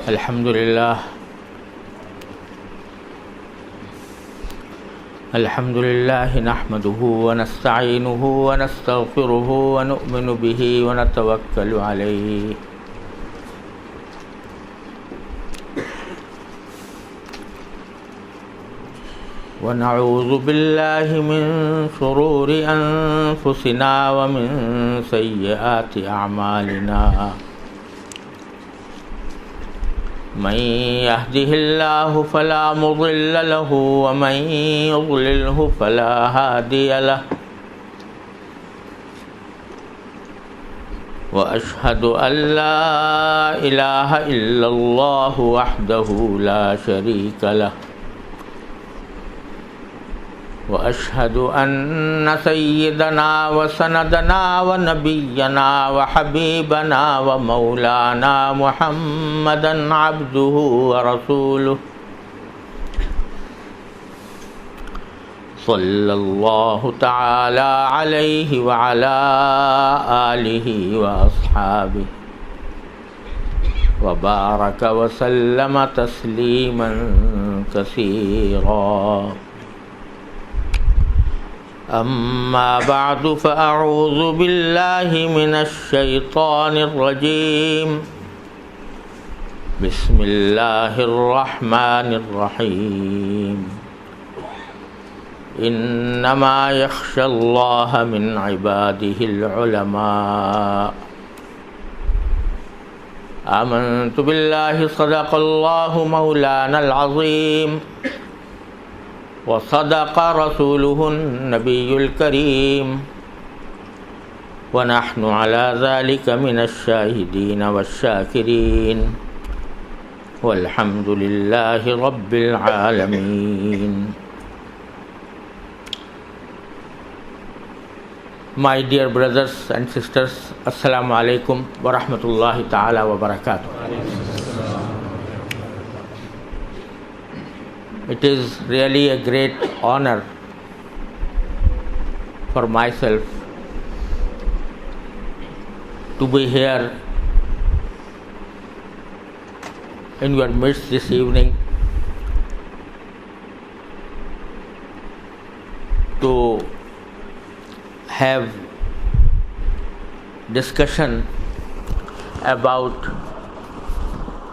الحمد لله نحمده ونستعينه ونستغفره ونؤمن به ونتوكل عليه ونعوذ بالله من شرور أنفسنا ومن سيئات أعمالنا من يهده الله فلا مضل له ومن يضلله فلا هادي له وأشهد أن لا إله إلا الله وحده لا شريك له وأشهد أن سيدنا وسندنا ونبينا وحبيبنا ومولانا محمدا عبده ورسوله صلى الله تعالى عليه وعلى آله وأصحابه وبارك وسلم تسليما كثيرا أما بعد فأعوذ بالله من الشيطان الرجيم بسم الله الرحمن الرحيم إنما يخشى الله من عباده العلماء آمنت بالله صدق الله مولانا العظيم وصدق رسوله النبي الكريم ونحن على ذلك من الشاهدين والشاكرين والحمد لله رب العالمين. My dear brothers and sisters, Assalamu alaikum wa rahmatullahi ta'ala wa barakatuh. It is really a great honor for myself to be here in your midst this evening to have discussion about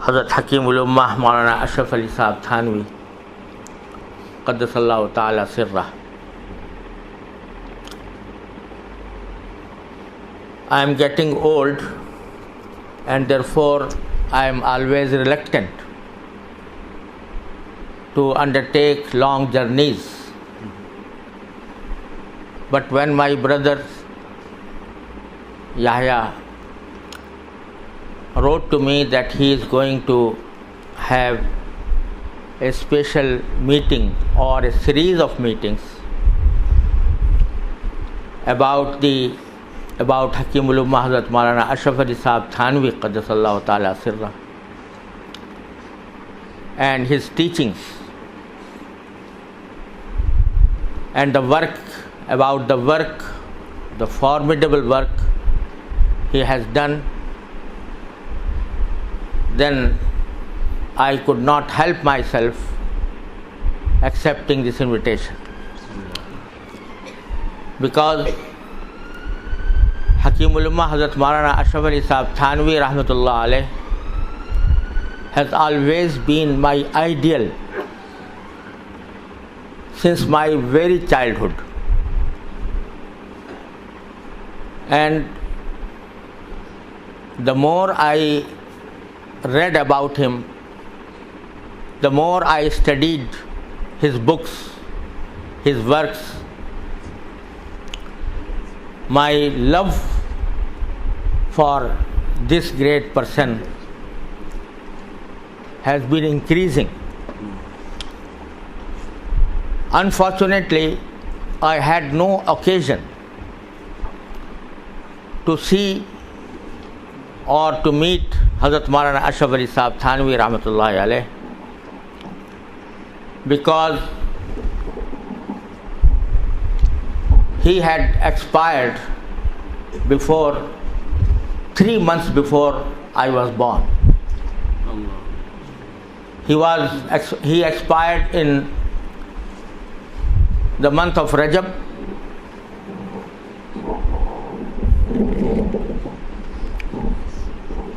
Hazrat Hakimul Ummah Ashraf Ali Sahab Thanwi Qaddasallahu ta'ala sirrah. I am getting old and therefore I am always reluctant to undertake long journeys. But when my brother Yahya wrote to me that he is going to have a special meeting or a series of meetings about Hakimul Ummah Hazrat Maulana Ashraf Ali Sahab Thanwi Qaddasallahu ta'ala sirrah and his teachings and the formidable work he has done, then I could not help myself accepting this invitation, because Hakimul Ummah Hazrat Maulana Ashraf Ali Sahab Thanwi Rahmatullah Alayh has always been my ideal since my very childhood, and the more I read about him, the more I studied his books, his works, my love for this great person has been increasing. Unfortunately, I had no occasion to see or to meet Hazrat Maulana Ashraf Ali Sahab Thanwi Rahmatullahi Alayh, because he had expired 3 months before I was born. He expired in the month of Rajab,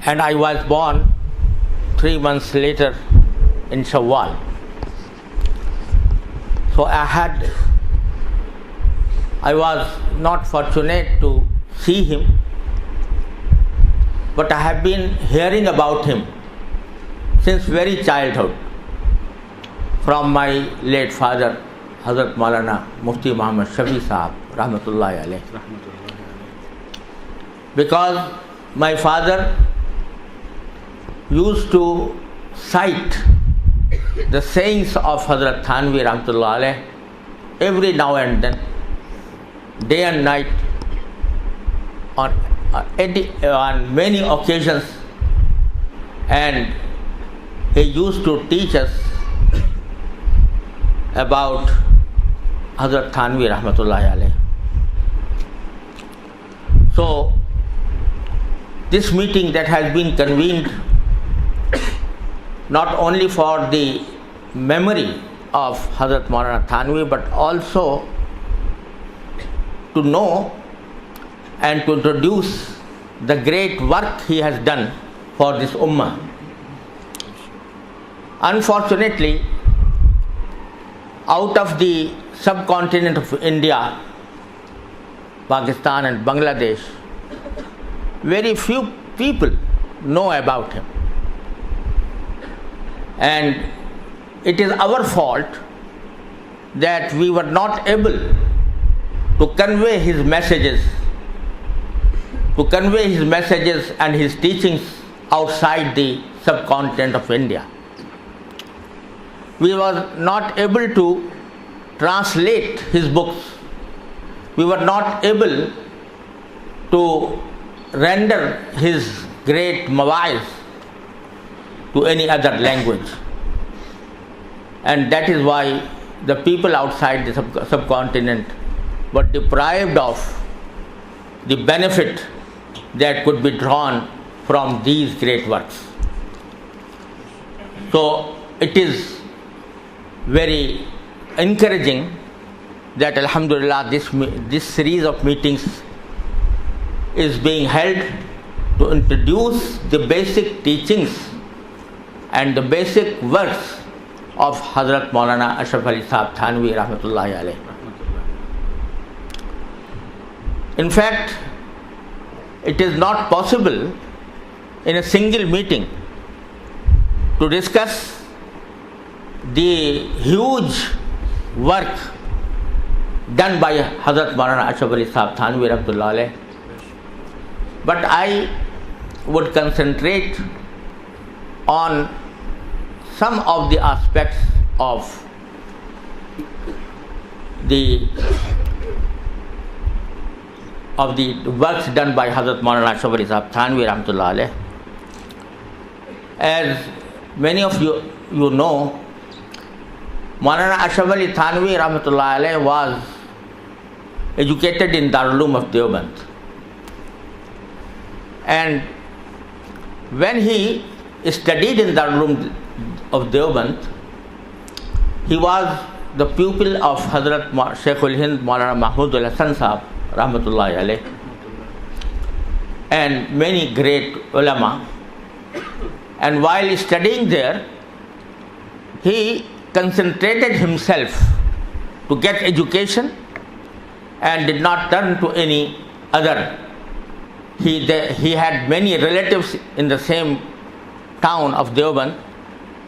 and I was born 3 months later in Shawwal. So I was not fortunate to see him, but I have been hearing about him since very childhood from my late father, Hazrat Maulana Mufti Muhammad Shafi Sahab, Rahmatullahi alayh. Because my father used to cite the sayings of Hazrat Thanwi, Rahmatullahi alayh, every now and then, day and night, on many occasions, and he used to teach us about Hazrat Thanwi, Rahmatullahi alayh. So this meeting that has been convened not only for the memory of Hazrat Maulana Thanwi, but also to know and to introduce the great work he has done for this ummah. Unfortunately, out of the subcontinent of India, Pakistan and Bangladesh, very few people know about him. And it is our fault that we were not able to convey his messages and his teachings outside the subcontinent of India. We were not able to translate his books. We were not able to render his great mawaiz to any other language. And that is why the people outside the subcontinent were deprived of the benefit that could be drawn from these great works. So it is very encouraging that Alhamdulillah this series of meetings is being held to introduce the basic teachings and the basic works of Hazrat Maulana Ashraf Ali Sahab Thanwi, Rahmatullahi alayh. In fact, it is not possible in a single meeting to discuss the huge work done by Hazrat Maulana Ashraf Ali Sahab Thanwi, Rahmatullahi alayh. But I would concentrate on some of the aspects of the works done by Hazrat Maulana Ashraf Ali Sahab Thanwi, Rahmatullahi alayh. As many of you know, Maulana Ashraf Ali Thanwi, Rahmatullahi alayh, was educated in Darul Uloom of Deoband. And when he studied in Darul Uloom of Deoband, he was the pupil of Hazrat Sheikhul Hind Maulana Mahmudul Hasan Sahab, Rahmatullahi alayh, and many great ulama. And while studying there, he concentrated himself to get education and did not turn to any other. He had many relatives in the same town of Deoband,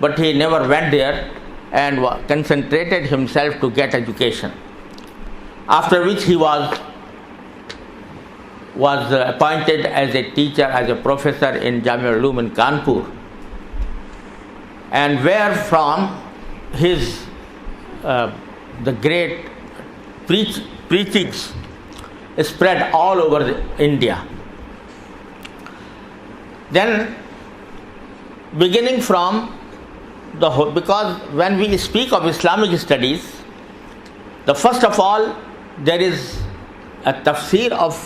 but he never went there and concentrated himself to get education. After which he was appointed as a teacher, as a professor in Jamiul Uloom in Kanpur, and where from his the great preachings spread all over India. Then, beginning from the whole, because when we speak of Islamic studies, the first of all there is a tafsir of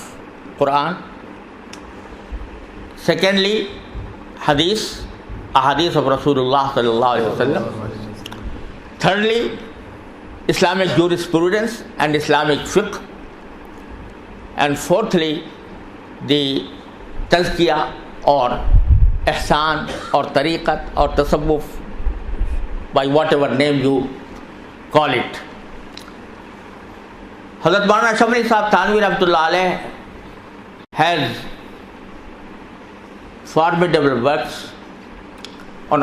Quran, secondly hadith, ahadith of Rasulullah sallallahu alaihi wasallam. Thirdly, Islamic jurisprudence and Islamic fiqh. And fourthly, the tazkiyah or ihsan or tariqat or tasawwuf, by whatever name you call it. Hazrat Maulana Ashraf Sahib Thanwi Rahmatullah Alayh has formidable works on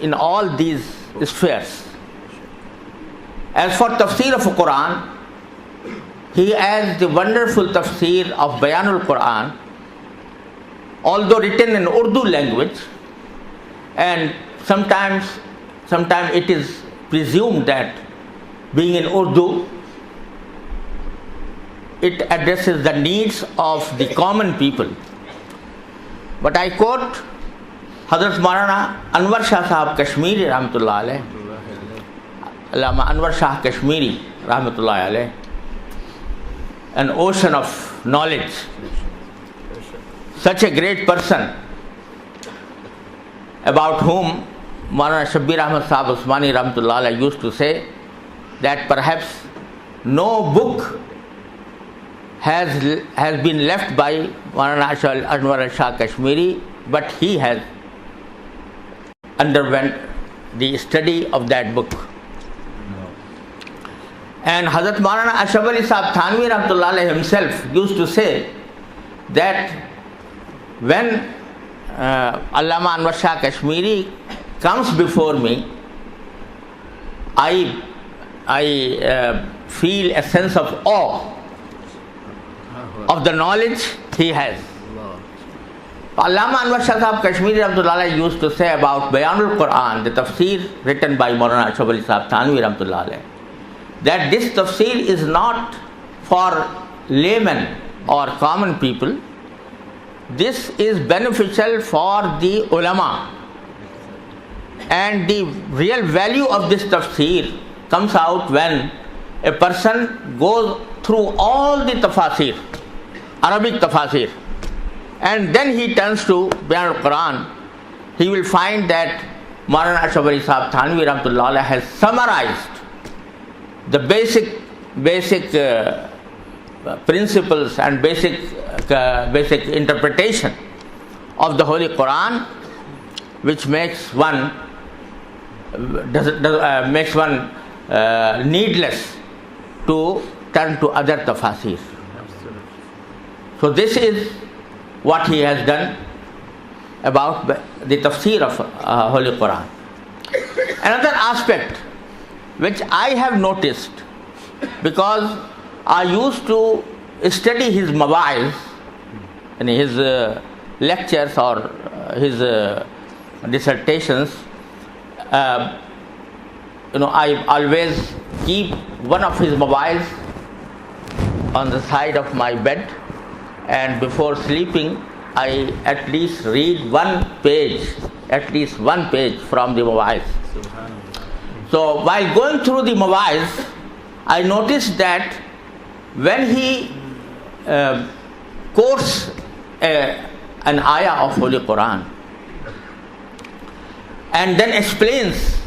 in all these spheres. As for tafsir of Quran, he has the wonderful tafsir of Bayanul Quran, although written in Urdu language, and sometimes it is presumed that being in Urdu, it addresses the needs of the common people. But I quote Hazrat Maulana Anwar Shah Sahab Kashmiri Rahmatullah Alayh, Allama Anwar Shah Kashmiri Rahmatullah Alayh, an ocean of knowledge, such a great person, about whom Maulana Shabbir Ahmad Sahab Usmani Rahmatullah Alayh used to say that perhaps no book has been left by Maulana Anwar Shah Kashmiri, but he has underwent the study of that book. And Hazrat Maulana Ashraf Ali Sahib Thanwi Rahmatullah Alayh himself used to say that when Allama Anwar Shah Kashmiri comes before me, I feel a sense of awe of the knowledge he has. Allama Anwar Shah Sahib Kashmiri Rahmatullah Alayh used to say about Bayanul Quran, the tafsir written by Maulana Ashraf Ali Sahib Thanwi Rahmatullah Alayh, that this tafsir is not for laymen or common people. This is beneficial for the ulama, and the real value of this tafsir comes out when a person goes through all the tafasir, Arabic tafasir, and then he turns to Bayan al-Quran. He will find that Maulana Ashraf Ali Sahib Thanwi Rahmatullah Alayh has summarized the basic principles and basic interpretation of the Holy Quran, which makes one needless to turn to other tafasir. So this is what he has done about the tafsir of Holy Quran. Another aspect which I have noticed, because I used to study his mawaiz in his lectures or his dissertations, I always keep one of his mawaiz on the side of my bed, and before sleeping I at least read one page from the mawaiz. So while going through the mawaiz, I noticed that when he quotes an ayah of Holy Quran and then explains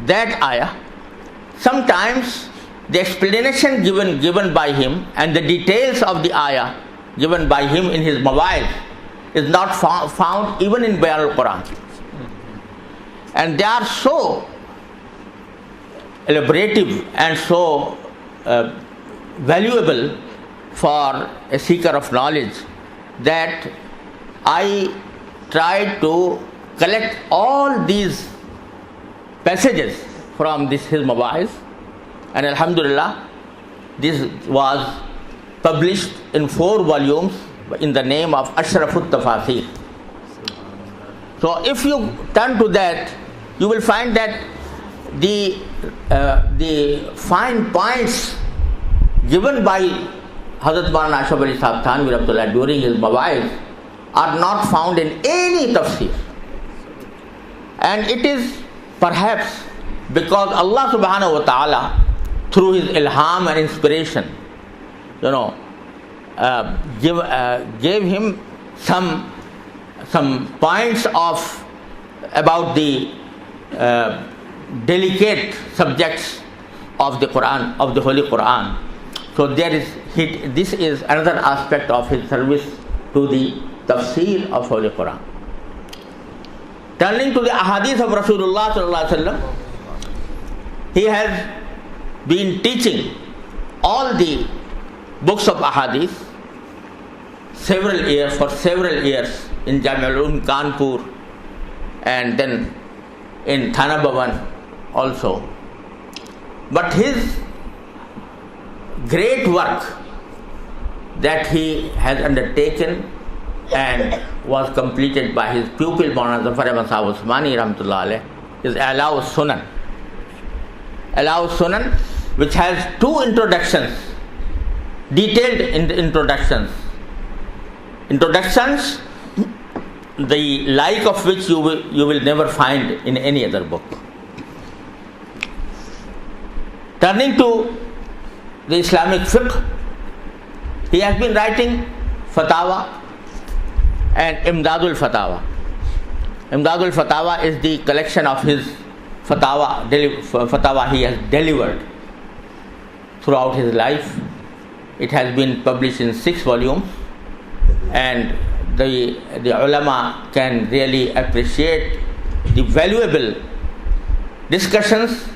that ayah, sometimes the explanation given by him and the details of the ayah given by him in his mawaiz is not found even in Bayan al-Quran, and they are so elaborative and so valuable for a seeker of knowledge that I tried to collect all these passages from his mawaiz, and Alhamdulillah, this was published in 4 volumes in the name of Ashrafut Tafasir. So if you turn to that, you will find that the fine points given by Hazrat Maulana Ashraf Ali Sahib Thanwi Rahmatullah during his mawaiz are not found in any tafsir, and it is perhaps because Allah subhanahu wa ta'ala, through his ilham and inspiration, gave him some points of about the delicate subjects of the Quran, of the Holy Quran. So this is another aspect of his service to the tafsir of Holy Quran. Turning to the ahadith of Rasulullah sallallahu alaihi wasallam, he has been teaching all the books of ahadith for several years in Jami'ul Ulum Kanpur, and then in Thana Bhavan also. But his great work that he has undertaken and was completed by his pupil Maulana Zafar Ahmad Sahib Usmani Rahmatullah Alayh is Alaw Sunan. Alaw Sunan, which has two introductions, detailed introductions, the like of which you will never find in any other book. Turning to the Islamic fiqh, he has been writing Fatawa and Imdadul Fatawa. Imdadul Fatawa is the collection of his Fatawa he has delivered throughout his life. It has been published in 6 volumes, and the ulama can really appreciate the valuable discussions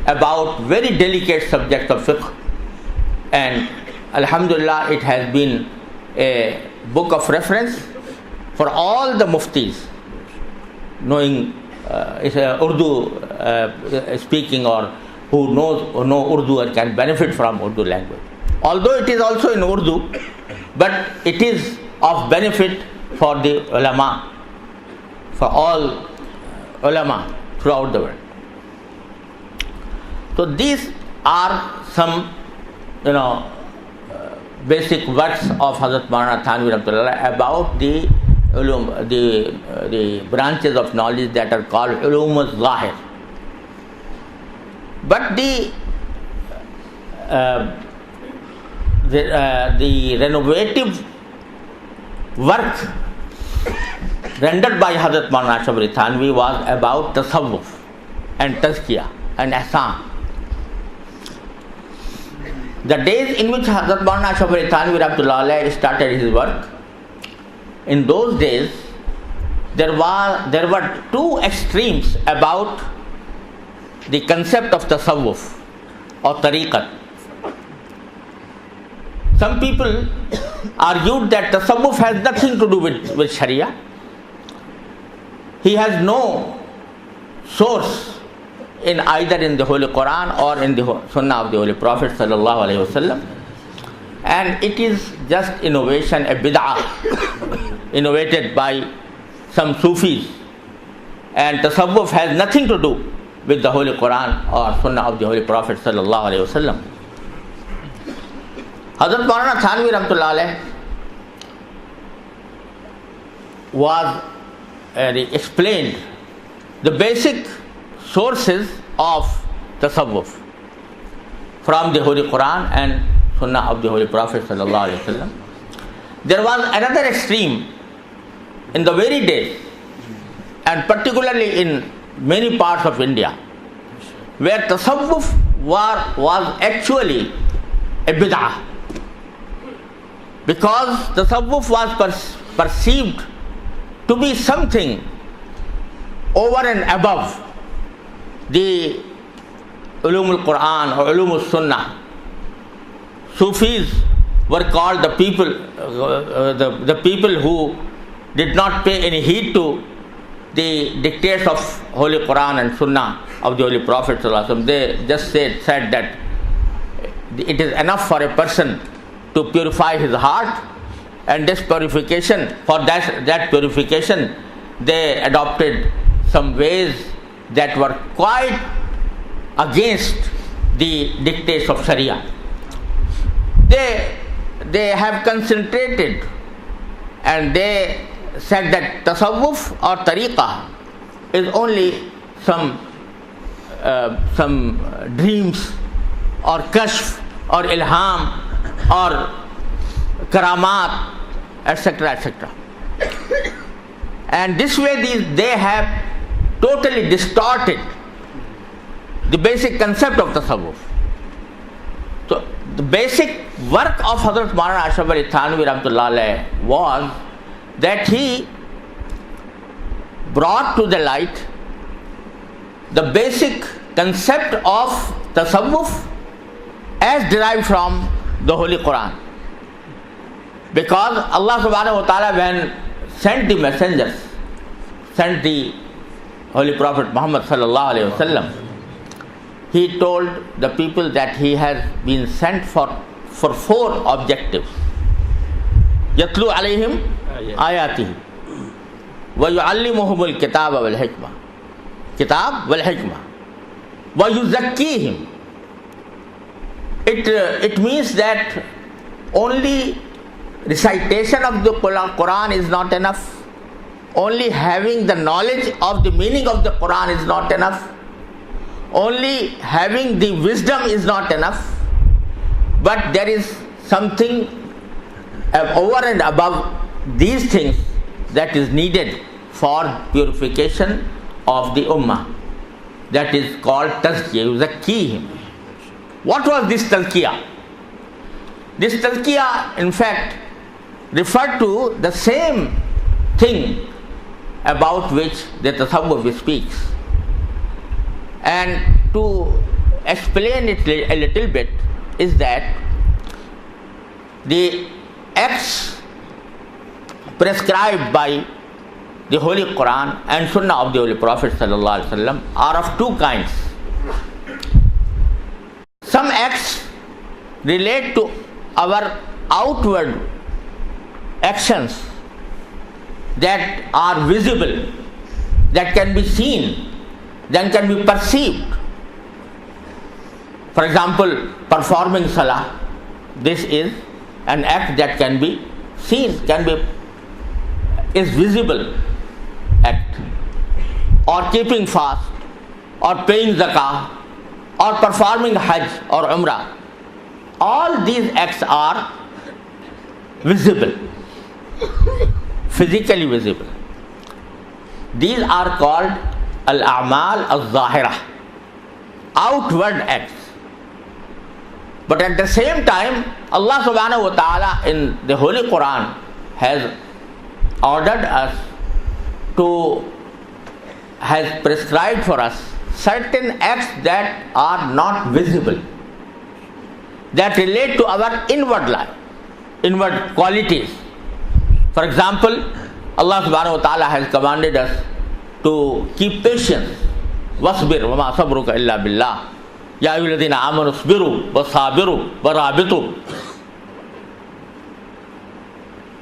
about very delicate subjects of fiqh. And alhamdulillah, it has been a book of reference for all the muftis knowing Urdu speaking, or who know Urdu and can benefit from Urdu language. Although it is also in Urdu, but it is of benefit for the ulama, for all ulama throughout the world. So these are some basic words of Hazrat Maulana Thanwi Rahmatullah about the ulum, the branches of knowledge that are called ulum al-zahir. But the renovative work rendered by Hazrat Maulana Ashraf Thanwi was about tasawwuf and tazkiyah and ihsan. The days in which Hazrat Maulana Ashraf Thanwi Rahmatullah started his work, in those days there were two extremes about the concept of tasawwuf or tariqat. Some people argued that tasawwuf has nothing to do with Sharia. He has no source in either in the Holy Quran or in the Sunnah of the Holy Prophet sallallahu alaihi wasallam, and it is just innovation, a bid'ah innovated by some Sufis, and tasawwuf has nothing to do with the Holy Quran or Sunnah of the Holy Prophet sallallahu alaihi wasallam. Hazrat Maulana Thanwi Rahmatullah was explained the basic sources of tasawwuf from the Holy Quran and Sunnah of the Holy Prophet sallallahu alaihi wasallam. There was another extreme in the very days, and particularly in many parts of India, where tasawwuf was actually a bid'ah, because tasawwuf was perceived to be something over and above the ulum al-Quran or ulum al-Sunnah. Sufis were called the people who did not pay any heed to the dictates of Holy Quran and Sunnah of the Holy Prophet sallallahu alaihi wasallam. They just said that it is enough for a person to purify his heart, and this purification, for that purification, they adopted some ways that were quite against the dictates of Sharia. They have concentrated, and they said that tasawwuf or tariqah is only some dreams or kashf or ilham or karamat, etc., etc. And this way they have totally distorted the basic concept of tasawwuf. So the basic work of Hazrat Maulana Ashraf Ali Thanwi Rahmatullah Alayh was that he brought to the light the basic concept of tasawwuf as derived from the Holy Quran. Because Allah subhanahu wa ta'ala, when sent the messengers, sent the Holy Prophet Muhammad sallallahu alayhi wa sallam, he told the people that he has been sent for 4 objectives. Yatlu alayhim ayatihi wa yu'allimuhumul kitaba wal hikmah. Kitab wal hikmah. Wa yuzakkihim. It means that only recitation of the Quran is not enough. Only having the knowledge of the meaning of the Quran is not enough. Only having the wisdom is not enough. But there is something over and above these things that is needed for purification of the Ummah. That is called tazkiyah, yuzakkihim. What was this tazkiyah? This tazkiyah, in fact, referred to the same thing about which the tasawwuf speaks. And to explain it a little bit is that the acts prescribed by the Holy Quran and Sunnah of the Holy Prophet sallallahu alaihi wasallam are of 2 kinds. Some acts relate to our outward actions that are visible, that can be seen, that can be perceived. For example, performing salah, this is an act that can be seen, is visible act. Or keeping fast, or paying zakah, or performing hajj or umrah. All these acts are visible, physically visible. These are called al-a'mal al-zahirah, outward acts. But at the same time, Allah subhanahu wa ta'ala in the Holy Quran has ordered us has prescribed for us certain acts that are not visible, that relate to our inward life, inward qualities. For example, Allah subhanahu wa ta'ala has commanded us to keep patience. Wasbir wa ma sabruka illa billah. Ya ayyuhalladhina amanu isbiru wa sabiru wa rabitu.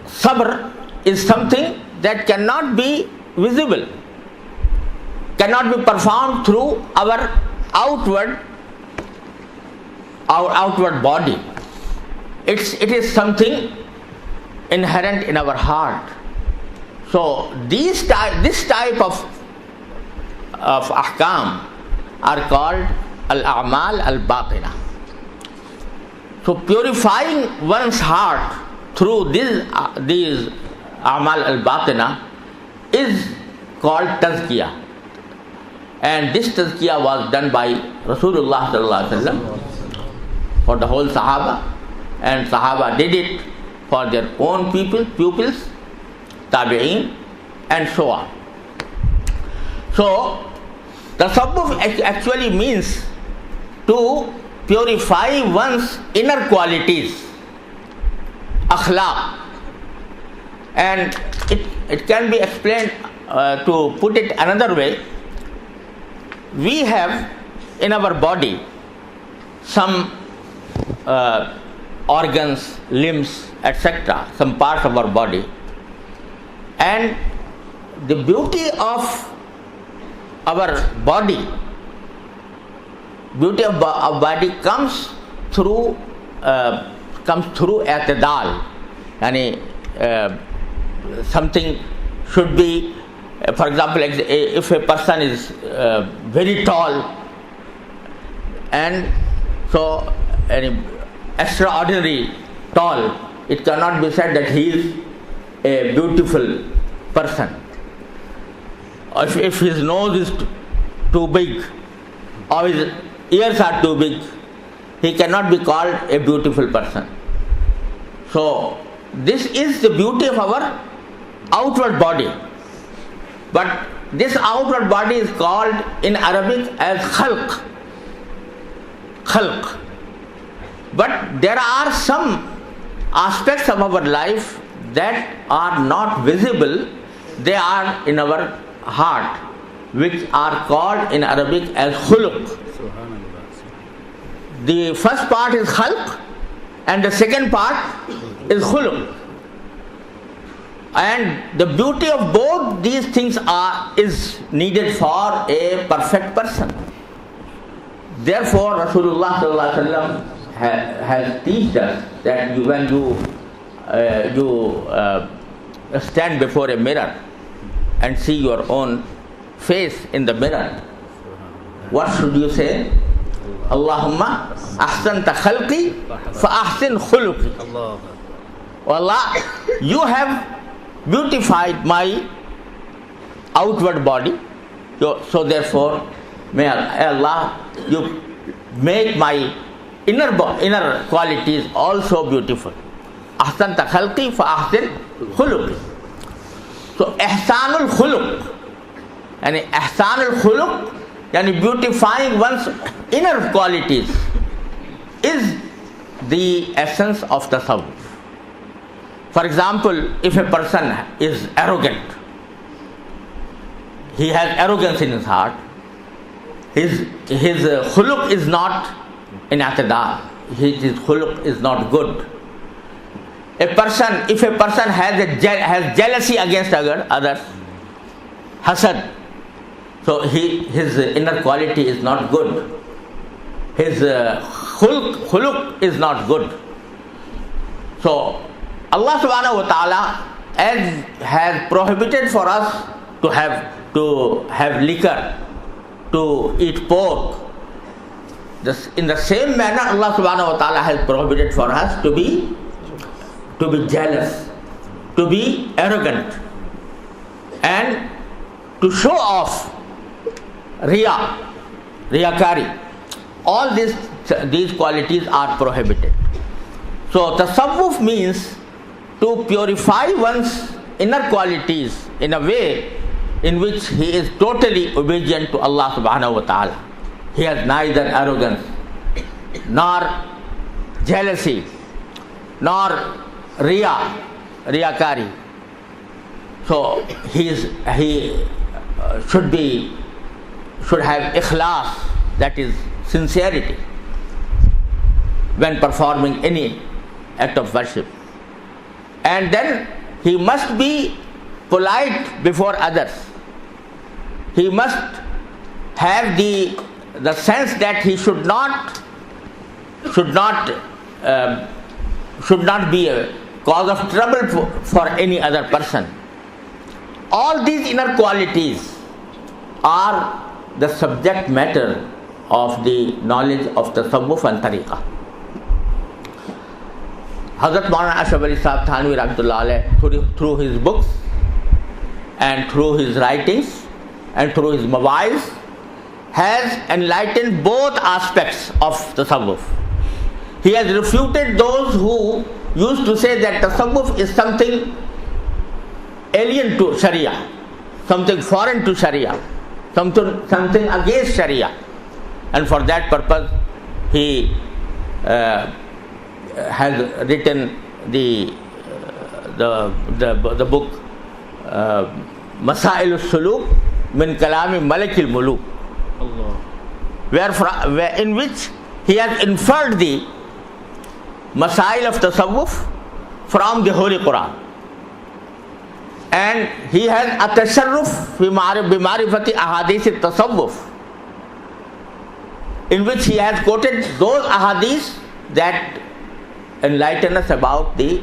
Sabr is something that cannot be visible, cannot be performed through our outward body. It is something inherent in our heart. So this type of ahkam are called al-a'mal al-batina. So purifying one's heart through these a'mal al-batina is called tazkiyah. And this tazkiyah was done by Rasulullah sallallahu alaihi wasallam for the whole Sahaba, and Sahaba did it for their own pupils, tabi'een, and so on. So tasawwuf actually means to purify one's inner qualities, akhlaq. And it can be explained, to put it another way, we have in our body some organs, limbs, etc., some parts of our body, and the beauty of our body, comes through i'tidal. Something should be, for example, if a person is very tall and so extraordinary tall, it cannot be said that he is a beautiful person. or if his nose is too big, or his ears are too big, he cannot be called a beautiful person. So this is the beauty of our outward body. But this outward body is called in Arabic as khalq. Khalq. But there are some aspects of our life that are not visible, they are in our heart, which are called in Arabic as khuluq. The first part is khalq and the second part is khuluq. And the beauty of both these things is needed for a perfect person. Therefore, Rasulullah sallallahu alaihi wasallam has taught us that when you stand before a mirror and see your own face in the mirror, what should you say? Allahumma ahsanta khalqi fa ahsin khuluqi. Allah, you have beautified my outward body, so therefore may Allah, you make my inner qualities also beautiful. Ahsanta khalqi fa ahsin khuluqi. So ihsanul khuluq, and ihsanul khuluq, yani beautifying one's inner qualities, is the essence of tasawwuf. For example, if a person is arrogant, he has arrogance in his heart, his khuluq is not in atadal, his khuluq is not good. If a person has jealousy against others, hasad, so his inner quality is not good. His khuluq is not good. So Allah subhanahu wa ta'ala has prohibited for us to have liquor, to eat pork. In the same manner, Allah subhanahu wa ta'ala has prohibited for us to be jealous, to be arrogant, and to show off, riyakari. All these qualities are prohibited. So tasawwuf means to purify one's inner qualities in a way in which he is totally obedient to Allah subhanahu wa ta'ala. He has neither arrogance, nor jealousy, nor riyakari. So he should have ikhlas, that is sincerity, when performing any act of worship. And then he must be polite before others. He must have the sense that he should not be a cause of trouble for any other person. All these inner qualities are the subject matter of the knowledge of tasawwuf and tariqah. Hazrat Maulana Ashraf Sahib Thanwi Rahmatullah alayh, through his books and through his writings and through his mawaiz, has enlightened both aspects of tasawwuf. He has refuted those who used to say that tasawwuf is something alien to Sharia, something foreign to Sharia, something against Sharia. And for that purpose, he has written the book Masail al-Suluk min Kalami Malikil Muluk, in which he has inferred the Masail of Tasawwuf from the Holy Quran. And he has At-Tasharruf bi Ma'rifati Ahadith al-Tasawwuf, in which he has quoted those ahadith that enlighten us about the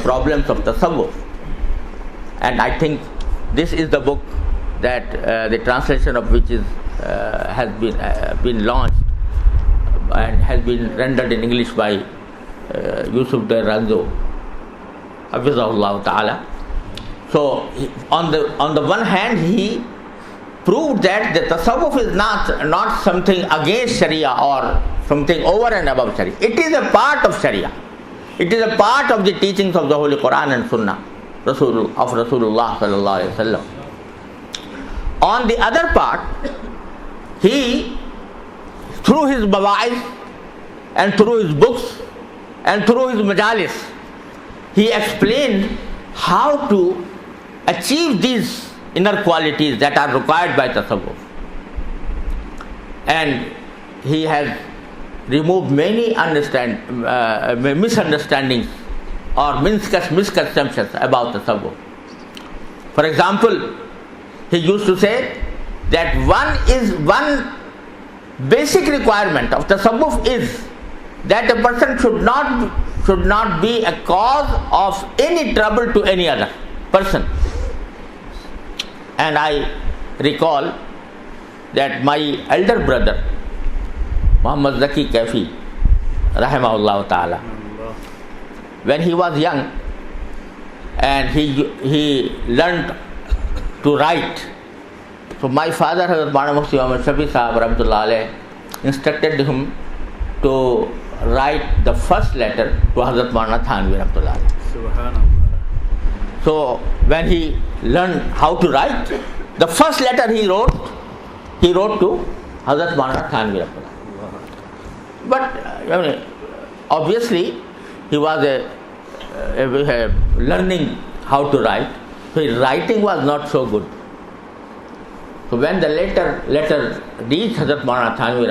problems of tasawwuf. And I think this is the book that the translation of which has been launched and has been rendered in English by Yusuf Dar Ranzo, Hafizahullah Ta'ala. So on the one hand, he proved that the tasawwuf is not something against Sharia or something over and above Sharia. It is a part of Sharia. It is a part of the teachings of the Holy Quran and Sunnah of Rasulullah sallallahu alaihi wasallam. On the other part, he, through his mawaiz and through his books and through his majalis, he explained how to achieve these inner qualities that are required by tasawwuf. And he has removed many misunderstandings or misconceptions about tasawwuf. For example, he used to say that one basic requirement of tasawwuf is that a person should not be a cause of any trouble to any other person. And I recall that my elder brother, Muhammad Taqi Uthmani, rahimahullah ta'ala, when he was young and he learned to write. So my father, Hazrat Mufti Taqi Uthmani, instructed him to write the first letter to Hazrat Thanwi. So when he learned how to write, the first letter he wrote to Hazrat Thanwi. But obviously he was learning how to write, so his writing was not so good. So when the letter reached Hazrat Thanwi,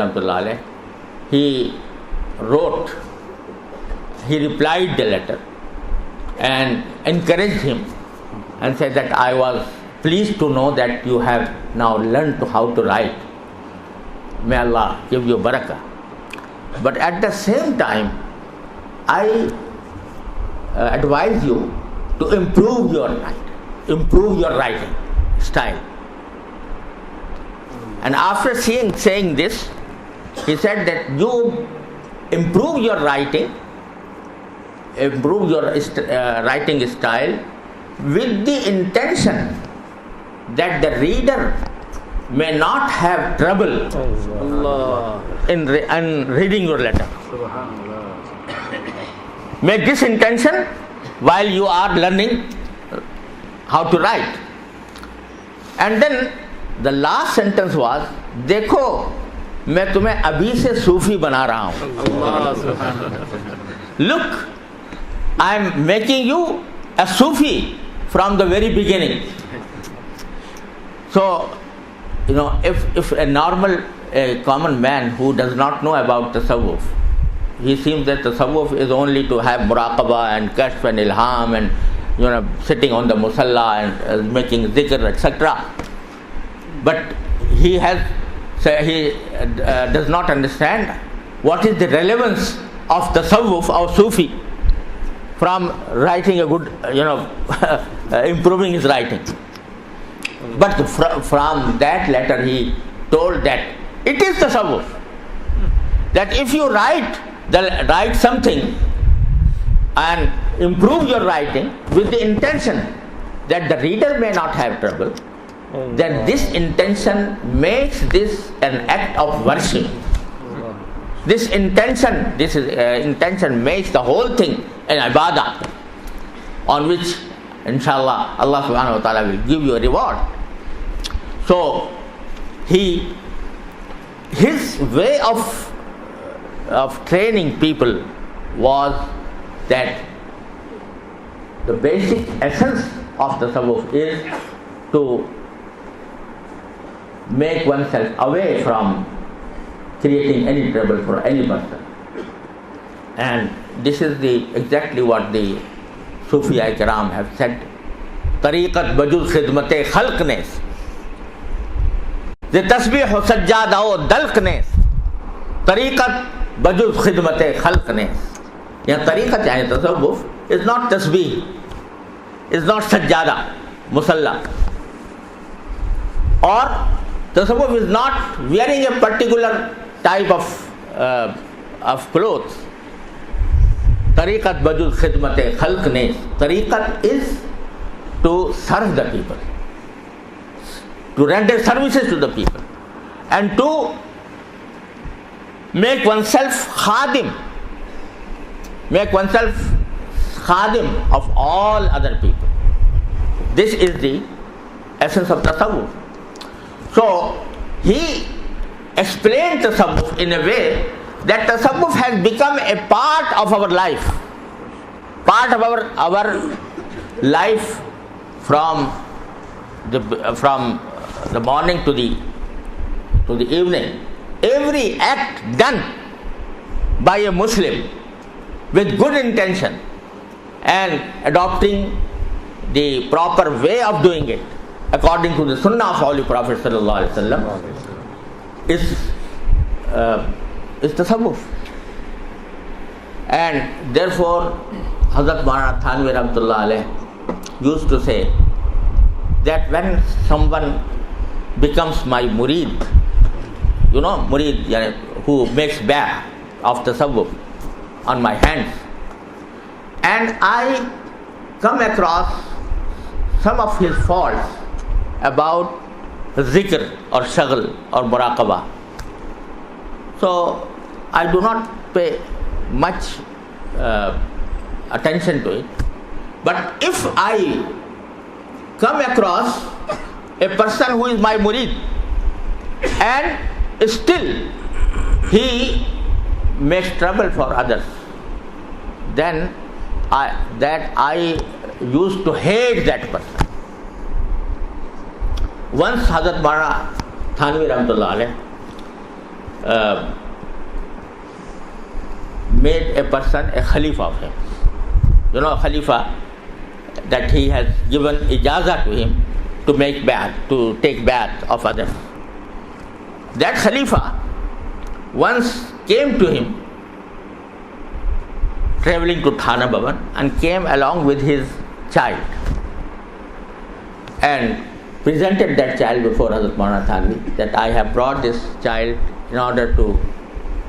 he replied the letter and encouraged him and said that I was pleased to know that you have now learned how to write. May Allah give you barakah. But at the same time, I advise you to improve your writing style. And after saying this, he said that you improve your writing style with the intention that the reader may not have trouble in reading your letter. Make this intention while you are learning how to write. And then the last sentence was, देखो मैं तुम्हें अभी से सूफी बना रहा हूँ. Look, I am making you a Sufi from the very beginning. So, if a normal, a common man who does not know about tasawwuf, he seems that tasawwuf is only to have muraqabah and kashf and ilham and sitting on the musalla and making zikr, etc. But he does not understand what is the relevance of tasawwuf or Sufi from writing a good, improving his writing. But from that letter he told that it is tasawwuf. That if you write something and improve your writing with the intention that the reader may not have trouble, then this intention makes this an act of worship. This intention makes the whole thing an ibadah on which inshallah Allah subhanahu wa ta'ala will give you a reward. So his way of training people was that the basic essence of the tasawwuf is to make oneself away from creating any trouble for any person. And this is exactly what the Sufiya Kiram have said. Tariqat bajul khidmate khalq nes, the tasbih sajjada o dalq nes, tariqat bajul khidmate khalq nes. Yahan tariqat yani tasawwuf is not tasbih, is not sajjada, musalla. Or tasawwuf is not wearing a particular type of clothes. Tariqat bajul khidmate khalq nes. Tariqat is to serve the people, to render services to the people, and to make oneself khadim of all other people. This is the essence of tasawwuf. So he explained tasawwuf in a way that tasawwuf has become a part of our life, our life from the morning to the evening. Every act done by a Muslim with good intention and adopting the proper way of doing it according to the Sunnah of Holy Prophet sallallahu alaihi wasallam is tasawwuf. And therefore Hazrat Maulana Thanwi rahmatullah alayh used to say that when someone becomes my murid, murid who makes bay'ah of tasawwuf on my hands, and I come across some of his faults about zikr or shaghl or muraqabah, so I do not pay much attention to it. But if I come across a person who is my murid and still he makes trouble for others, then I used to hate that person. Once Hazrat Maulana Thanwi rahmatullah alayh made a person a khalifa of him. Khalifa, that he has given ijazah to him to make bay'at, to take bay'at of others. That khalifa once came to him traveling to Thana Bhavan and came along with his child and presented that child before Hazrat Maulana Thanwi, that I have brought this child in order to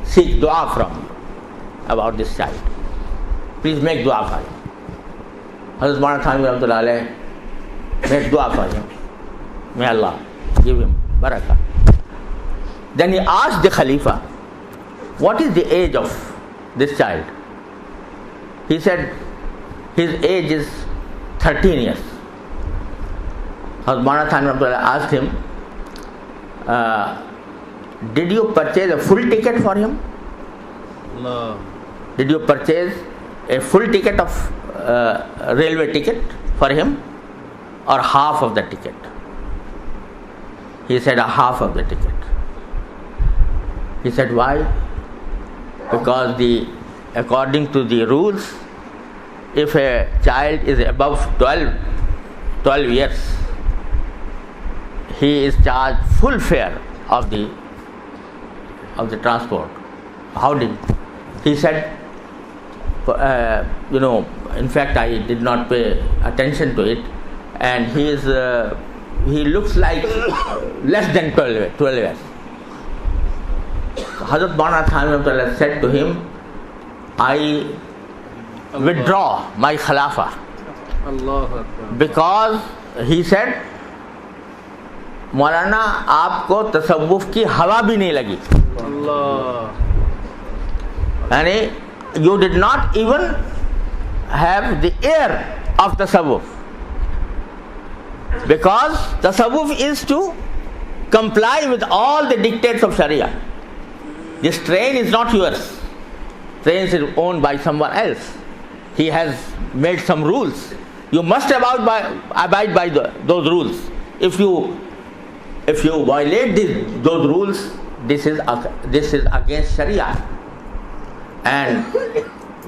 seek dua from you about this child. Please make dua for him. Hazrat Maulana Thanwi rahmatullah alayh made dua for him. May Allah give him barakah. Then he asked the Khalifa, what is the age of this child? He said his age is 13 years. Hazrat Maulana Thanwi rahmatullah asked him, did you purchase a full ticket for him? No. Did you purchase a full ticket of railway ticket for him, or half of the ticket? He said a half of the ticket. He said why? Because according to the rules, if a child is above 12 years, he is charged full fare of the transport. How did he said? In fact, I did not pay attention to it, and he looks like less than 12 years. Hazrat Maulana Thanwi said to him, I withdraw my Khilafah. Because he said, मौलाना आपको तसव्वुफ की हवा भी नहीं लगी. यानी you did not even have the air of tasawwuf, because tasawwuf is to comply with all the dictates of Sharia. This train is not yours. Train is owned by someone else. He has made some rules. You must abide by those rules. If you violate those rules, this is against Sharia. And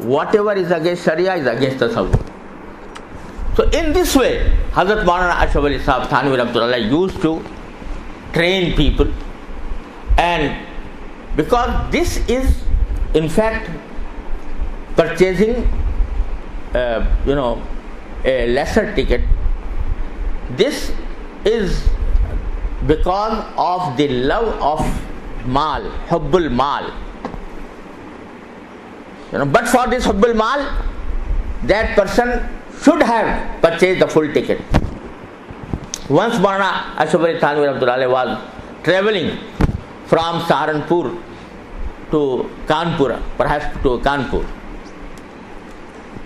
whatever is against Sharia is against tasawwuf. So in this way, Hazrat Maulana Ashraf Ali Sahab Thanwi rahmatullah used to train people, and because this is in fact purchasing a lesser ticket, this is because of the love of mal, hubbul mal. But for this hubbul mal, that person should have purchased the full ticket. Once Maulana Ashraf Thanwi was travelling from Saharanpur to Kanpur, perhaps to Kanpur.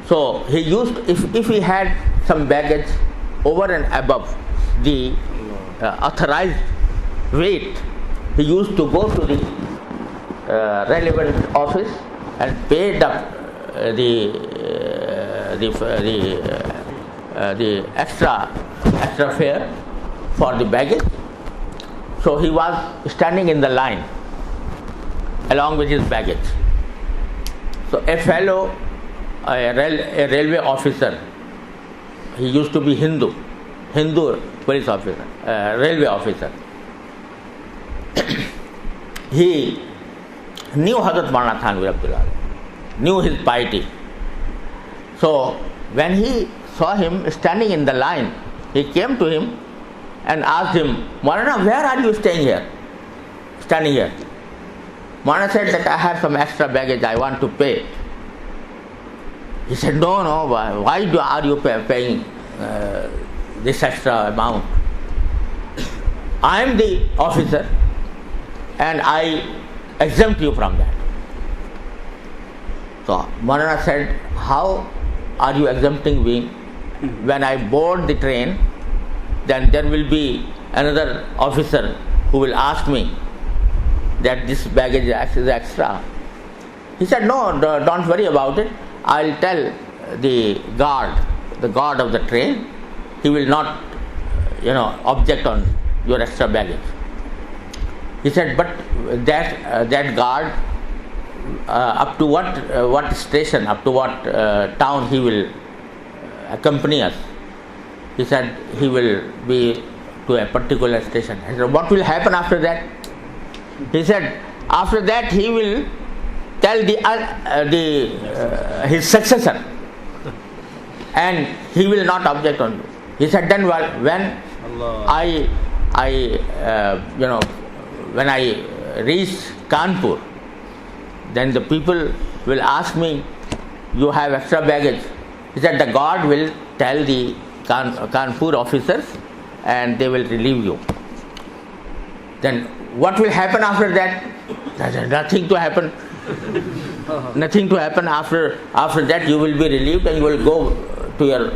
So he used, if he had some baggage over and above the authorized weight, he used to go to the relevant office and pay the extra fare for the baggage. So he was standing in the line along with his baggage. So a fellow, a railway officer, he used to be Hindu police officer, railway officer. He knew Hazrat Maulana Thanwi Abdullah, knew his piety. So when he saw him standing in the line, he came to him and asked him, Maulana, where are you standing here? Maulana said that I have some extra baggage, I want to pay. He said, no, why are you paying this extra amount? I am the officer and I exempt you from that. So Maulana said, how are you exempting me? When I board the train, then there will be another officer who will ask me that this baggage is extra. He said, no, don't worry about it. I'll tell the guard of the train. He will not, object on your extra baggage. He said, but that guard, up to what station, up to what town he will accompany us? He said, he will be to a particular station. I said, what will happen after that? He said, after that he will tell his successor, and he will not object on you. He said, then when when I reach Kanpur, then the people will ask me, you have extra baggage. He said, the guard will tell the Kanpur officers and they will relieve you. Then what will happen after that? Nothing to happen. Nothing to happen. After that you will be relieved and you will go to your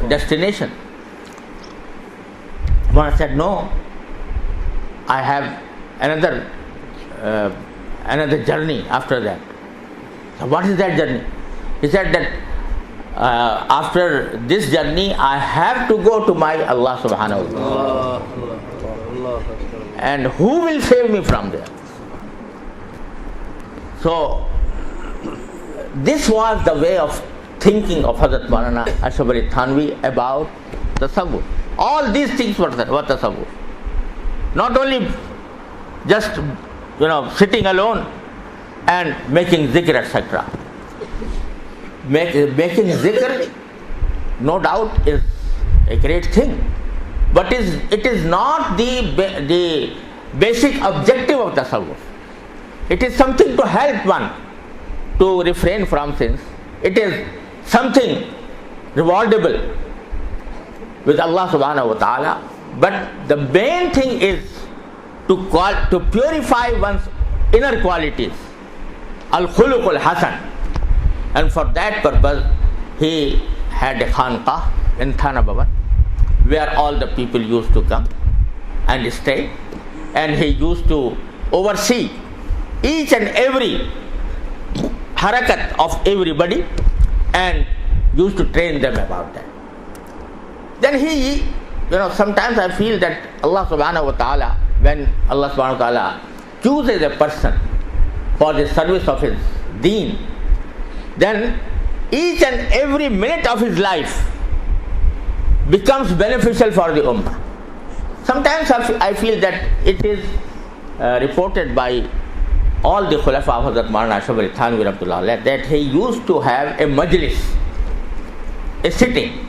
destination. One said, no, I have another journey after that. So what is that journey? He said that after this journey I have to go to my Allah subhanahu wa ta'ala. And who will save me from there? So this was the way of thinking of Hazrat Maulana Ashraf Thanwi about tasawwuf. All these things were tasawwuf. Not only just sitting alone and making zikr, etc. Making zikr, no doubt, is a great thing, but it is not the basic objective of tasawwuf. It is something to help one to refrain from sins. It is something rewardable with Allah subhanahu wa ta'ala. But the main thing is to purify one's inner qualities, al-khuluq al-hasan. And for that purpose he had a khanqah in Thana Bhavan, where all the people used to come and stay, and he used to oversee each and every harakat of everybody and used to train them about that. Then he, sometimes I feel that Allah subhanahu wa ta'ala, when Allah subhanahu wa ta'ala chooses a person for the service of his deen, then each and every minute of his life becomes beneficial for the ummah. Sometimes I feel that it is reported by all the Khulafa of Hazrat Maulana Ashraf Thanwi Abdullah that he used to have a majlis, a sitting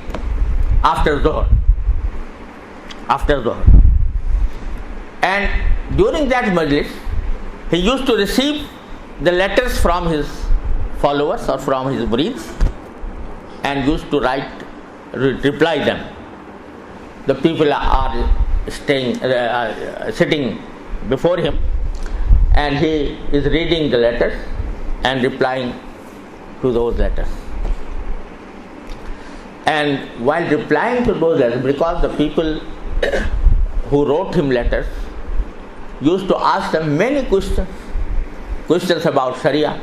after Dhuhr. And during that majlis, he used to receive the letters from his followers or from his murids and used to write reply them. The people are sitting before him, and he is reading the letters and replying to those letters. And while replying to those letters, because the people who wrote him letters used to ask them many questions about Sharia,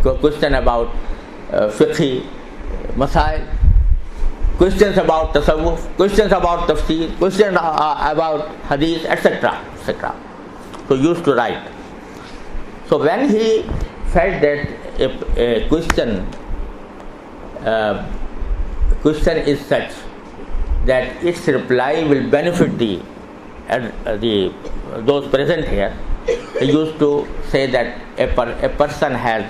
question about fiqh, masail, questions about tasawwuf, questions about tafsir, questions about hadith, etc., etc. So used to write. So when he felt that a question is such that its reply will benefit those present here, he used to say that a person has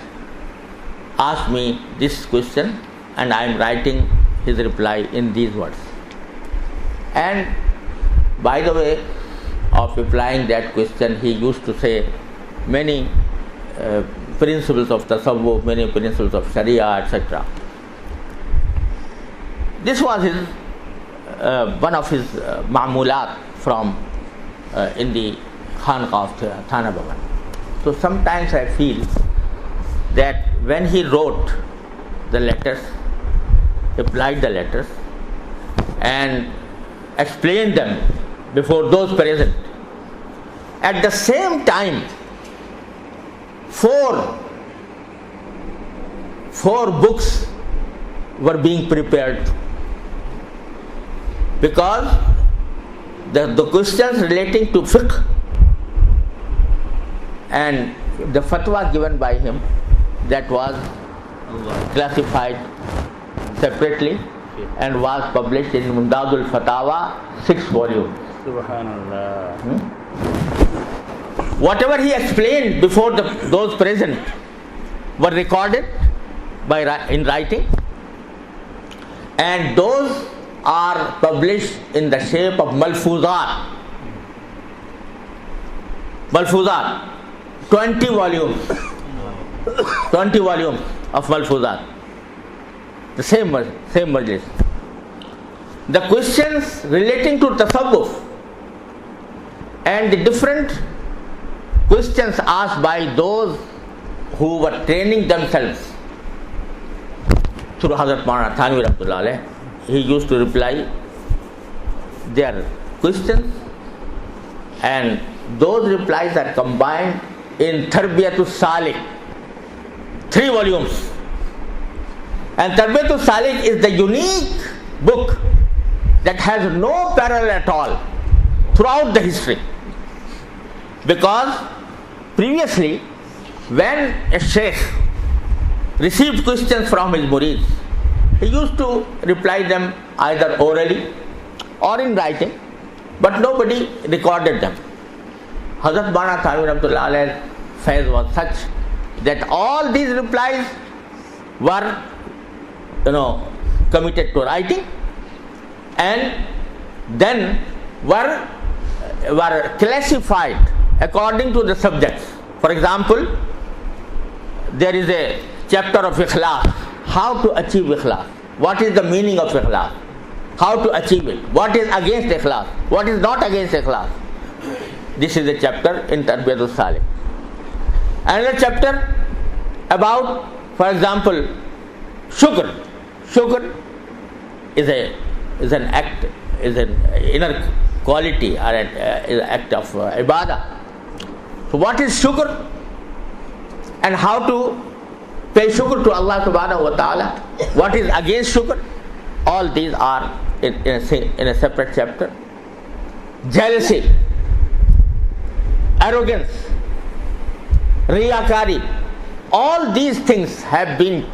asked me this question and I am writing his reply in these words. And by the way of replying that question, he used to say many principles of tasawwuf, many principles of Sharia, etc. This was his one of his ma'mulat from in the Khanqa of Thana Bhavan. So sometimes I feel that when he wrote the letters, replied the letters, and explained them before those present, at the same time four books were being prepared, because the questions relating to fiqh and the fatwa given by him, that was classified separately and was published in Mundadul Fatawa, 6 volumes. Subhanallah. Whatever he explained before those present were recorded in writing, and those are published in the shape of Malfuzat. 20 volumes. 20 volumes of Malfuzat. The same majlis. The questions relating to tasawwuf and the different questions asked by those who were training themselves through Hazrat Maulana Thanwi Rahmatullah Alayh, he used to reply their questions, and those replies are combined in Tarbiyatul Salik, 3 volumes. And Tarbiyatul Salik is the unique book that has no parallel at all throughout the history. Because previously, when a sheikh received questions from his murids, he used to reply them either orally or in writing, but nobody recorded them. Hazrat Maulana Thanwi Rahmatullah Alayh's phase was such that all these replies were committed to writing, and then were classified according to the subjects. For example, there is a chapter of Ikhlas, how to achieve Ikhlas, what is the meaning of Ikhlas, how to achieve it, what is against Ikhlas, what is not against Ikhlas. This is a chapter in Tarbiyatul Salik. Another chapter about, for example, shukr. Shukr is an act, is an inner quality, or is an act of ibadah. So what is shukr and how to pay shukr to Allah subhanahu wa ta'ala? What is against shukr? All these are in a separate chapter. Jealousy, arrogance, riyakari, all these things have been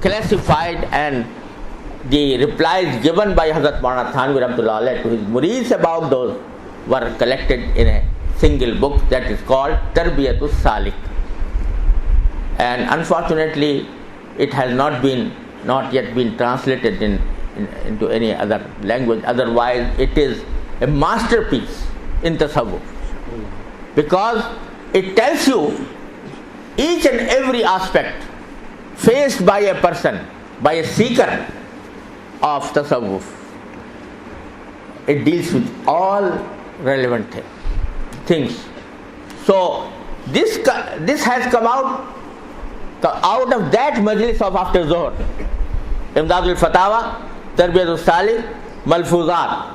classified, and the replies given by Hazrat Maulana Thanwi Rahmatullah Alayh to his murids about those were collected in a single book that is called Tarbiyatul Salik. And unfortunately, it has not yet been translated into any other language. Otherwise, it is a masterpiece in tasawwuf, because it tells you each and every aspect faced by a person, by a seeker, of tasawwuf. It deals with all relevant things. So this has come out of that majlis of after Zuhr. Imdadul Fatawa, Tarbiyatul Salih, Malfuzat.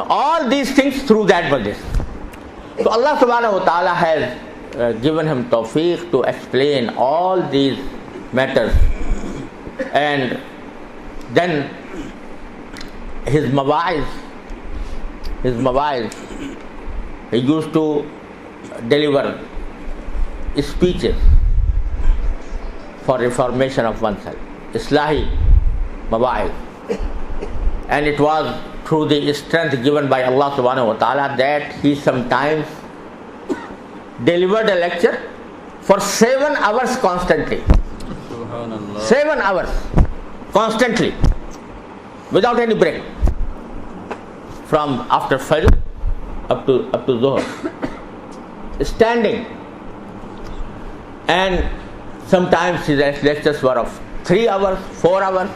All these things through that majlis. So Allah subhanahu wa ta'ala has given him tawfiq to explain all these matters. And then his mawaiz, he used to deliver speeches for reformation of oneself, Islahi mawaiz. And it was through the strength given by Allah subhanahu wa ta'ala that he sometimes delivered a lecture for 7 hours constantly. 7 hours constantly, without any break, from after Fajr up to Zuhr, standing. And sometimes his lectures were of 3 hours, 4 hours,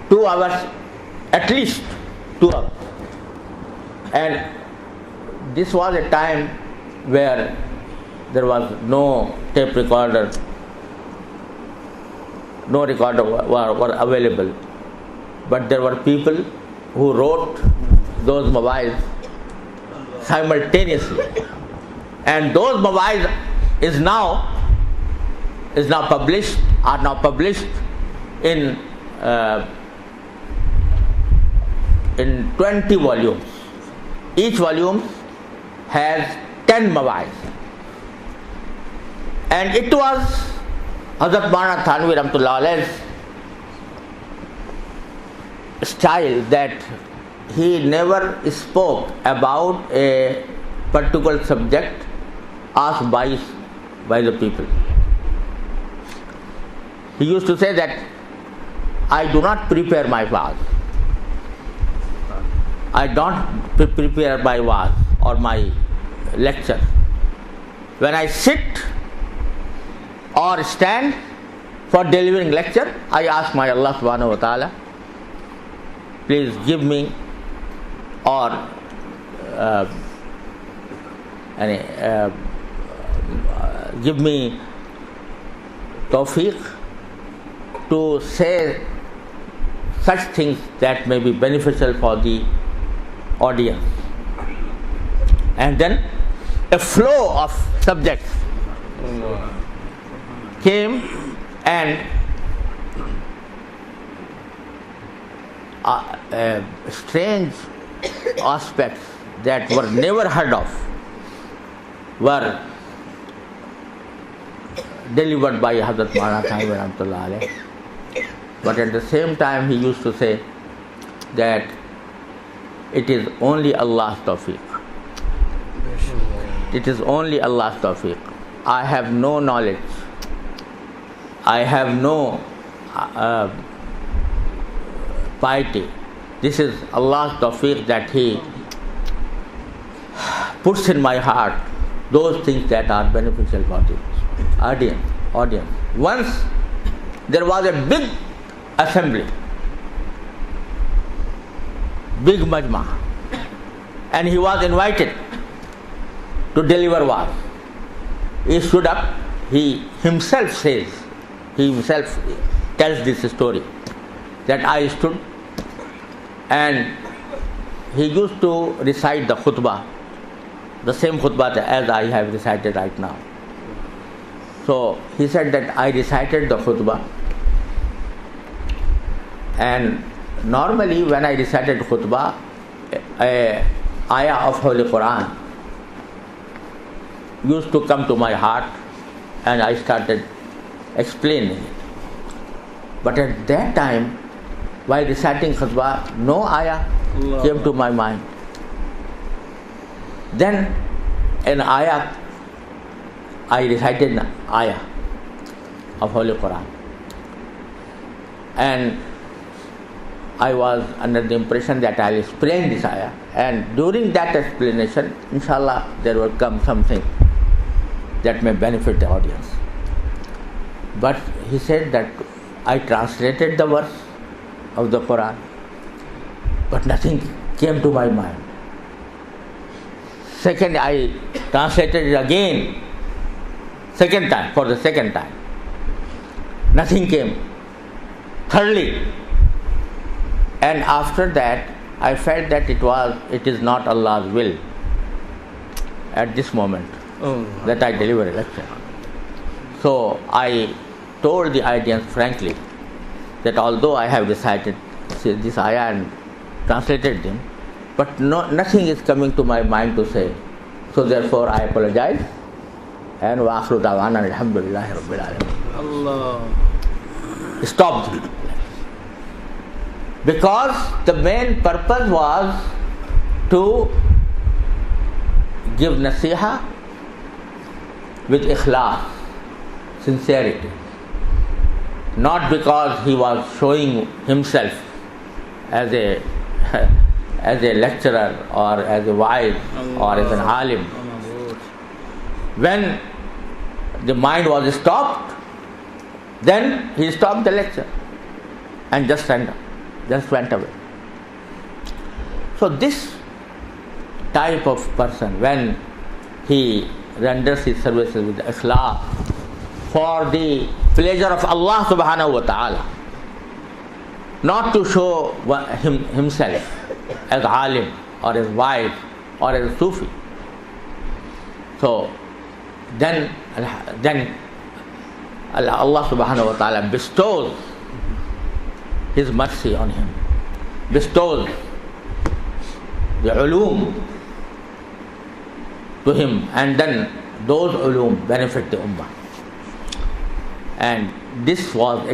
2 hours, at least 2 hours. And this was a time where there was no tape recorder, no recorder were available, but there were people who wrote those mawaiz simultaneously, and those mawaiz are now published in 20 volumes. Each volume has 10 mawaiz, and it was Hazrat Maulana Thanwi Rahmatullah Alayhi's style that he never spoke about a particular subject asked by the people. He used to say that I do not prepare my wa'az. I don't prepare my wa'az or my lecture. When I sit or stand for delivering lecture, I ask my Allah subhanahu wa ta'ala, please give me or give me tawfiq to say such things that may be beneficial for the audience. And then a flow of subjects came, and strange aspects that were never heard of were delivered by Hazrat Maulana Thanwi Rahmatullah Alayhi. But at the same time he used to say that it is only Allah's tawfiq. It is only Allah's tawfiq. I have no knowledge. I have no piety. This is Allah's tawfiq that He puts in my heart those things that are beneficial for the audience. Once there was a big assembly, big majma, and he was invited to deliver wa'az. He stood up. He himself tells this story, that I stood and he used to recite the khutbah, the same khutbah as I have recited right now. So he said that I recited the khutbah, and normally when I recited khutbah, a ayah of Holy Quran used to come to my heart and I started explaining it. But at that time, while reciting khutbah, no ayah came to my mind. Then an ayah, I recited an ayah of Holy Quran, and I was under the impression that I will explain this ayah, and during that explanation, inshallah, there will come something that may benefit the audience. But he said that I translated the verse of the Quran, but nothing came to my mind. Second, I translated it again, for the second time. Nothing came. Thirdly, and after that, I felt that it is not Allah's will at this moment that I deliver a lecture. So I told the audience frankly that although I have recited this ayah and translated them, but nothing is coming to my mind to say. So therefore I apologize, and wa akhiru da'wana alhamdulillahi rabbil alamin. Allah. Stopped. Because the main purpose was to give nasiha with ikhlas, sincerity. Not because he was showing himself as a lecturer or as a wise or as an alim. When the mind was stopped, then he stopped the lecture and just went away. So this type of person, when he renders his services with ikhlas for the pleasure of Allah subhanahu wa ta'ala, not to show himself as alim or as wise or as Sufi, so then Allah subhanahu wa ta'ala bestows His mercy on him, bestows the ulum to him, and then those ulum benefit the ummah. And this is what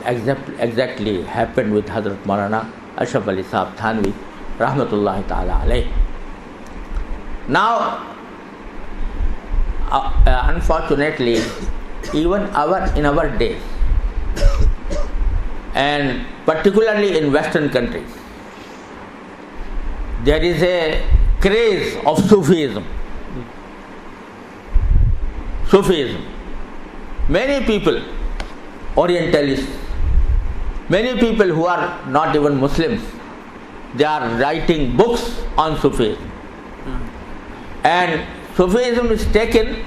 exactly happened with Hazrat Maulana Ashraf Ali Sahab Thanwi rahmatullahi ta'ala alayh. Now unfortunately, even in our days, and particularly in Western countries, there is a craze of Sufism. Many people, Orientalists, many people who are not even Muslims, they are writing books on Sufism. And Sufism is taken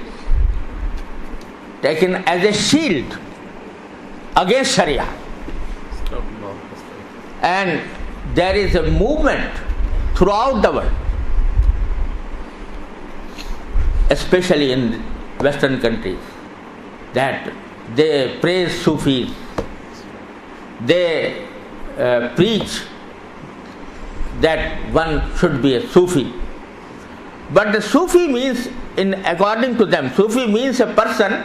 as a shield against Sharia. And there is a movement throughout the world, especially in Western countries, that they praise Sufis, they preach that one should be a Sufi. But the Sufi means, according to them, Sufi means a person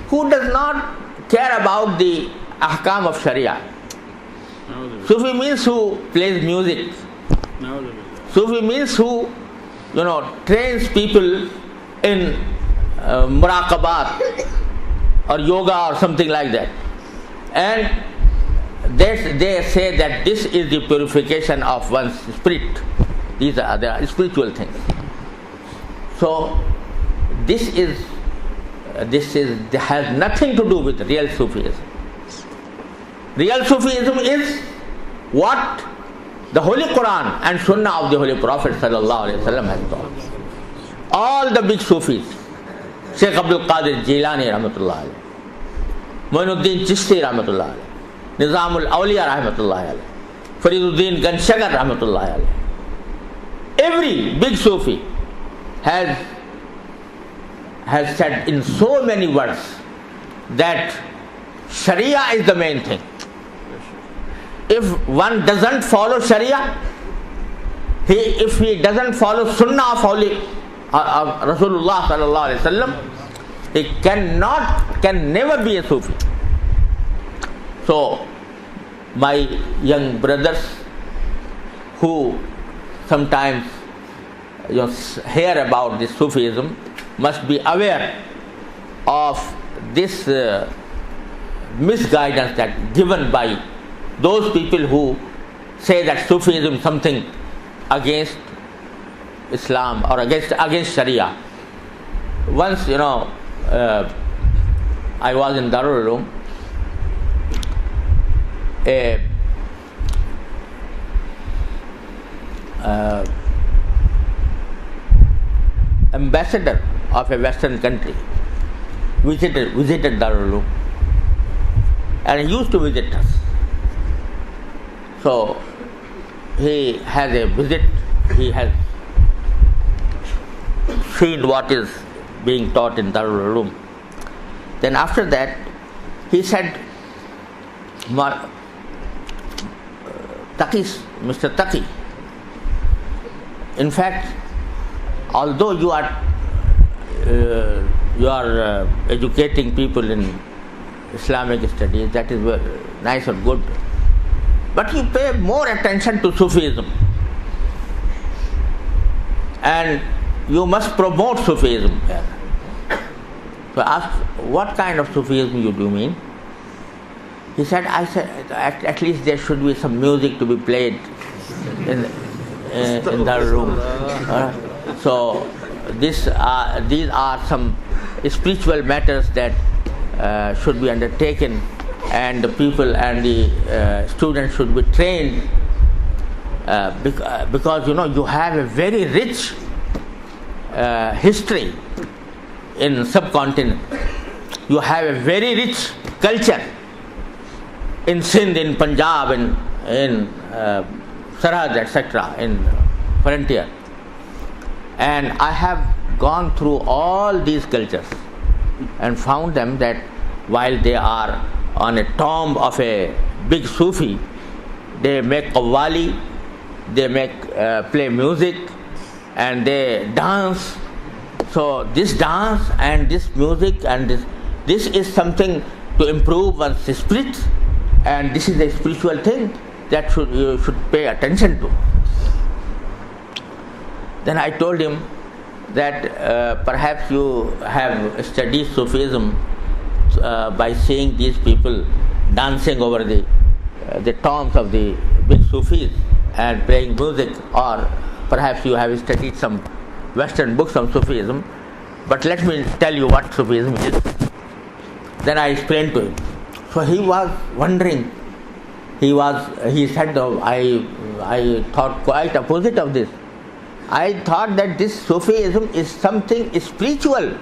who does not care about the ahkam of Sharia. Sufi means who plays music. Sufi means who, trains people in muraqabat or yoga or something like that. And they say that this is the purification of one's spirit. These are the spiritual things. So this has nothing to do with real Sufism. Real Sufism is what the Holy Quran and Sunnah of the Holy Prophet sallallahu alaihi wasallam has taught. All the big Sufis, Sheikh Abdul Qadir Jilani rahmatullah alayh, Muinuddin Chishti rahmatullah alayh, Nizamul Awliya rahmatullah alayh, Fariduddin Ganshagar rahmatullah alayh. Every big Sufi has said in so many words that Sharia is the main thing. If one doesn't follow Sharia, if he doesn't follow Sunnah of Rasulullah sallallahu alaihi wasallam, he can never be a Sufi. So my young brothers who sometimes hear about this Sufism must be aware of this misguidance that given by those people who say that Sufism is something against Islam or against Sharia. Once, I was in Darul Uloom, a ambassador of a Western country visited Darul Uloom, and he used to visit us. So he has a visit, he has seen what is being taught in Darul Uloom. Then after that, he said, Mr. Taqi, in fact, although you are educating people in Islamic studies, that is very nice and good, but you pay more attention to Sufism, and you must promote Sufism here. So I asked, what kind of Sufism you do mean? He said, at least there should be some music to be played in the room. So these are some spiritual matters that should be undertaken, and the people and the students should be trained, because you have a very rich history in subcontinent. You have a very rich culture in Sindh, in Punjab, in Sarhad, etc., in frontier. And I have gone through all these cultures and found them that while they are on a tomb of a big Sufi, they make qawwali, they play music, and they dance. So this dance and this music and this is something to improve one's spirit, and this is a spiritual thing that you should pay attention to. Then I told him that perhaps you have studied Sufism by seeing these people dancing over the tombs of the big Sufis and playing music, or perhaps you have studied some Western books on Sufism, but let me tell you what Sufism is. Then I explained to him. So he was wondering. He said, oh, I thought quite opposite of this. I thought that this Sufism is something spiritual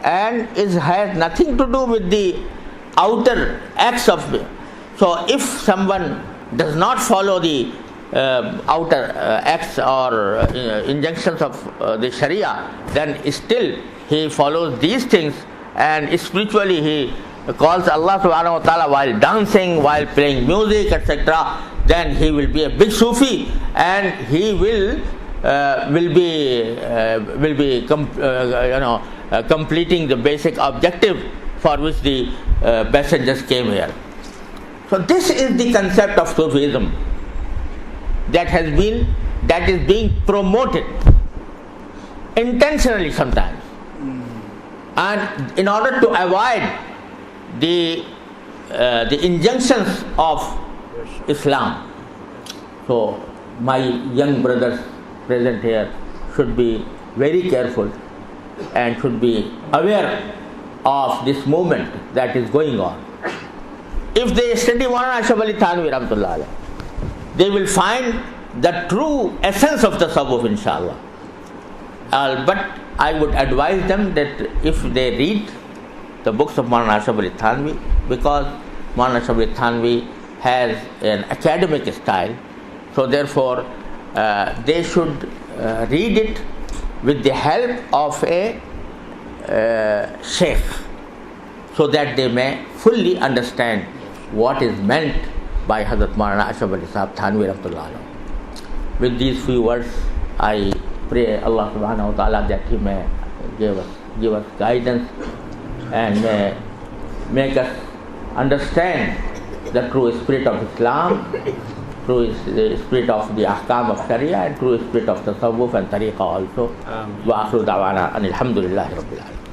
and has nothing to do with the outer acts of it. So if someone does not follow the outer acts or injunctions of the Sharia, then still he follows these things, and spiritually he calls Allah subhanahu wa ta'ala while dancing, while playing music, etc., then he will be a big Sufi, and he will be completing the basic objective for which the passengers came here. So this is the concept of Sufism that is being promoted intentionally sometimes, and in order to avoid the injunctions of Islam. So my young brothers present here should be very careful and should be aware of this movement that is going on. If they study Maulana Ashraf Ali Thanwi Rahmatullah Alayh, they will find the true essence of the tasawwuf, inshallah. But I would advise them that if they read the books of Maulana Ashraf Ali Thanwi, because Maulana Ashraf Ali Thanwi has an academic style, so therefore they should read it with the help of a sheikh, so that they may fully understand what is meant by Hazrat Maulana Ashraf Ali Sahab Thanwi Rahmatullah Alayh. With these few words, I pray Allah subhanahu wa ta'ala that He may give us guidance and may make us understand the true spirit of Islam, true spirit of the ahkam of Sharia, and true spirit of tasawwuf and tariqah also. Wa akhiru da'wana anil hamdulillahi rabbil alamin.